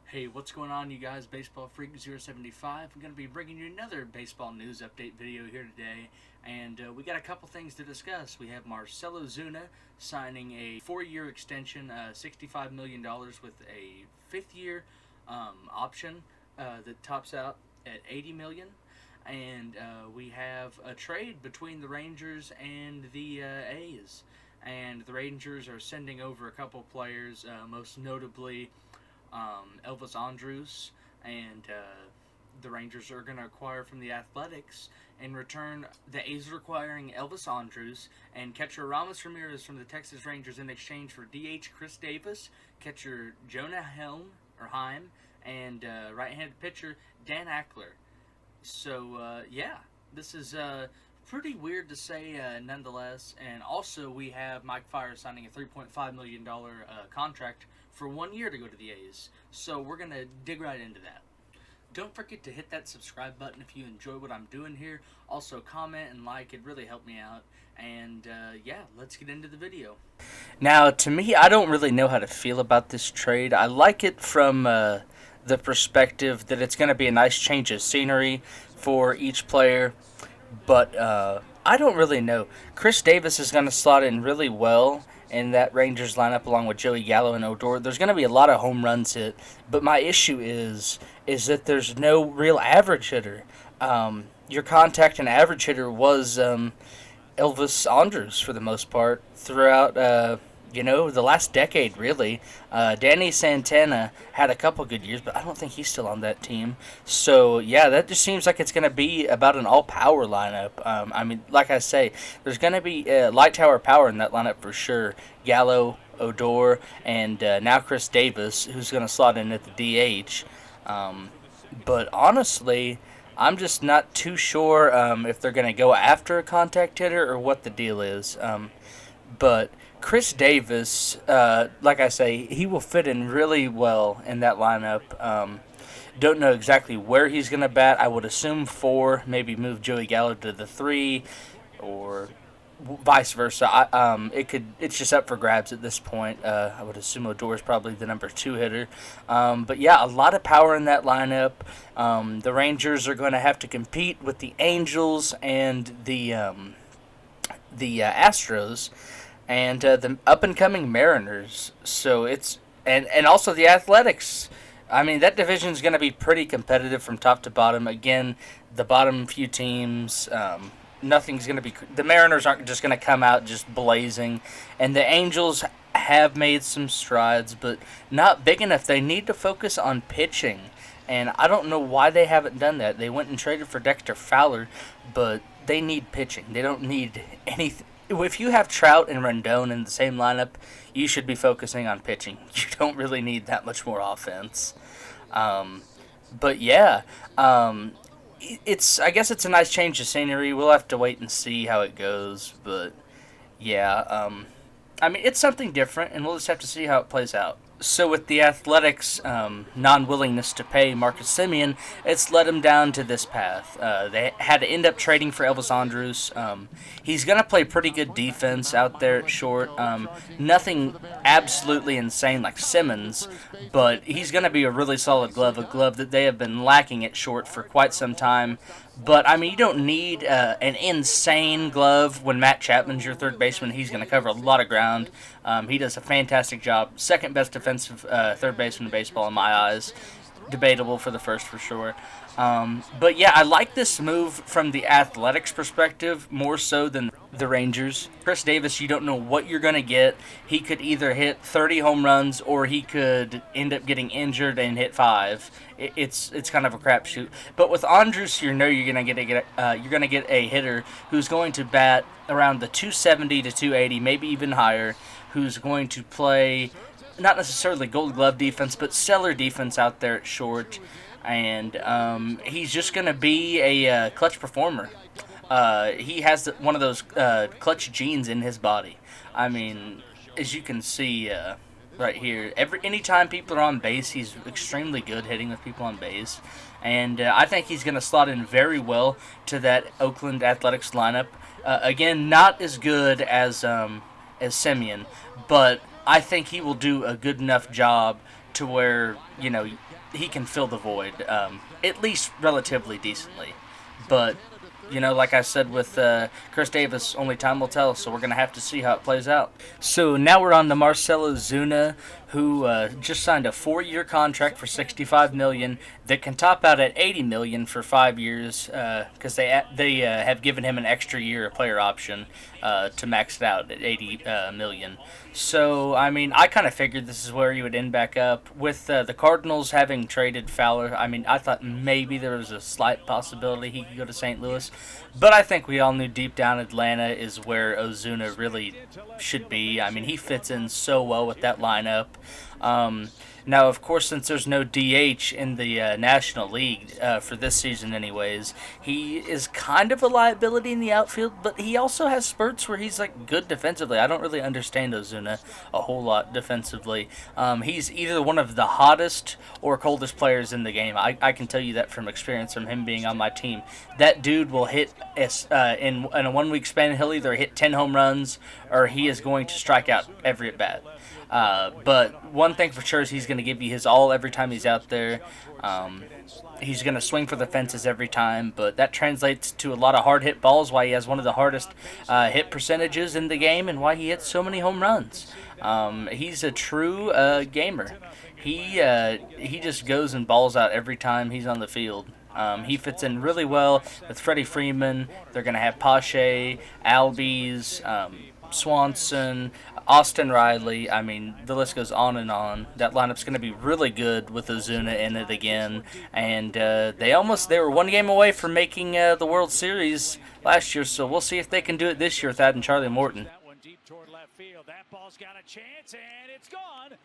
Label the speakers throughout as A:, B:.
A: Hey, what's going on, you guys? Baseball Freak 075. I'm going to be bringing you another baseball news update video here today, and we got a couple things to discuss. We have Marcell Ozuna signing a 4-year extension, $65 million with a 5th-year option that tops out at $80 million. And we have a trade between the Rangers and the A's. And the Rangers are sending over a couple players, most notably Elvis Andrus, and the Rangers are going to acquire from the Athletics. In return, the A's are acquiring Elvis Andrus and catcher Ramos Ramirez from the Texas Rangers in exchange for DH Khris Davis, catcher Jonah Heim, and right-handed pitcher Dan Ackler. So, yeah, this is pretty weird to say nonetheless. And also, we have Mike Fier signing a $3.5 million contract for 1 year to go to the A's. So we're going to dig right into that. Don't forget to hit that subscribe button if you enjoy what I'm doing here. Also, comment and like. It really helped me out. And, yeah, let's get into the video.
B: Now, to me, I don't really know how to feel about this trade. I like it from the perspective that it's going to be a nice change of scenery for each player, but I don't really know. Khris Davis is going to slot in really well in that Rangers lineup along with Joey Gallo and Odor. There's going to be a lot of home runs hit, but my issue is that there's no real average hitter. Your contact and average hitter was Elvis Andrus for the most part throughout the last decade, really. Danny Santana had a couple good years, but I don't think he's still on that team. So, yeah, that just seems like it's going to be about an all-power lineup. I mean, like I say, there's going to be light tower power in that lineup for sure. Gallo, Odor, and now Khris Davis, who's going to slot in at the DH. But honestly, I'm just not too sure if they're going to go after a contact hitter or what the deal is. But Khris Davis, like I say, he will fit in really well in that lineup. Don't know exactly where he's going to bat. I would assume 4, maybe move Joey Gallo to the 3, or vice versa. It's just up for grabs at this point. I would assume Odor is probably the number 2 hitter. But yeah, a lot of power in that lineup. The Rangers are going to have to compete with the Angels and the Astros and the up-and-coming Mariners. So it's and also the Athletics. I mean, that division is going to be pretty competitive from top to bottom. Again, the bottom few teams, nothing's going to be. The Mariners aren't just going to come out just blazing, and the Angels have made some strides, but not big enough. They need to focus on pitching, and I don't know why they haven't done that. They went and traded for Dexter Fowler, but they need pitching. They don't need anything. If you have Trout and Rendon in the same lineup, you should be focusing on pitching. You don't really need that much more offense. But yeah, I guess it's a nice change of scenery. We'll have to wait and see how it goes. But yeah, I mean, it's something different, and we'll just have to see how it plays out. So with the Athletics' non-willingness to pay Marcus Semien, it's led them down to this path. They had to end up trading for Elvis Andrus. He's going to play pretty good defense out there at short. Nothing absolutely insane like Simmons, but he's going to be a really solid glove, a glove that they have been lacking at short for quite some time. But, I mean, you don't need an insane glove when Matt Chapman's your third baseman. He's going to cover a lot of ground. He does a fantastic job. Second best defensive third baseman in baseball in my eyes. Debatable for the first for sure. But, yeah, I like this move from the Athletics perspective more so than the Rangers. Khris Davis, you don't know what you're going to get. He could either hit 30 home runs or he could end up getting injured and hit 5. It's kind of a crapshoot. But with Andrus, you're going to get a hitter who's going to bat around the 270 to 280, maybe even higher, who's going to play not necessarily Gold Glove defense, but stellar defense out there at short. And he's just going to be a clutch performer. He has one of those clutch genes in his body. I mean, as you can see right here, anytime people are on base, he's extremely good hitting with people on base. And I think he's going to slot in very well to that Oakland Athletics lineup. Again, not as good as Semien, but I think he will do a good enough job to where, he can fill the void, at least relatively decently. But, like I said with Khris Davis, only time will tell, so we're going to have to see how it plays out. So now we're on to Marcell Ozuna, who just signed a 4-year contract for $65 million that can top out at $80 million for 5 years, because they have given him an extra year, a player option, to max it out at $80 million. So, I mean, I kind of figured this is where he would end back up. With the Cardinals having traded Fowler, I mean, I thought maybe there was a slight possibility he could go to St. Louis. But I think we all knew deep down Atlanta is where Ozuna really should be. I mean, he fits in so well with that lineup. Now, of course, since there's no DH in the National League for this season anyways, he is kind of a liability in the outfield, but he also has spurts where he's like good defensively. I don't really understand Ozuna a whole lot defensively. He's either one of the hottest or coldest players in the game. I can tell you that from experience from him being on my team. That dude will hit, in a 1 week span, he'll either hit 10 home runs or he is going to strike out every at bat. But one thing for sure is he's going to give you his all every time he's out there. He's going to swing for the fences every time, but that translates to a lot of hard hit balls, why he has one of the hardest hit percentages in the game and why he hits so many home runs. He's a true gamer. He just goes and balls out every time he's on the field. He fits in really well with Freddie Freeman. They're going to have Pache, Albies, Swanson, Austin Riley. I mean, the list goes on and on. That lineup's going to be really good with Ozuna in it again. And they were 1 game away from making the World Series last year, so we'll see if they can do it this year with adding Charlie Morton.
C: That one deep toward left field. That ball's got a chance, and it's gone.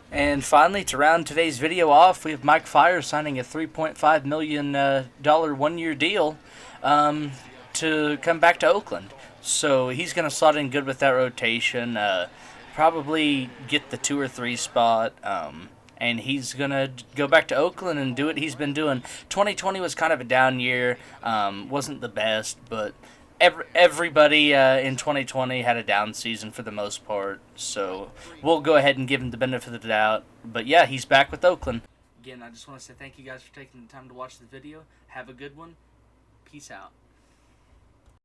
B: And finally, to round today's video off, we have Mike Fiers signing a $3.5 million 1-year deal to come back to Oakland. So he's going to slot in good with that rotation, probably get the 2 or 3 spot, and he's going to go back to Oakland and do what he's been doing. 2020 was kind of a down year, wasn't the best, but everybody in 2020 had a down season for the most part. So we'll go ahead and give him the benefit of the doubt. But yeah, he's back with Oakland.
A: Again, I just want to say thank you guys for taking the time to watch the video. Have a good one. Peace out.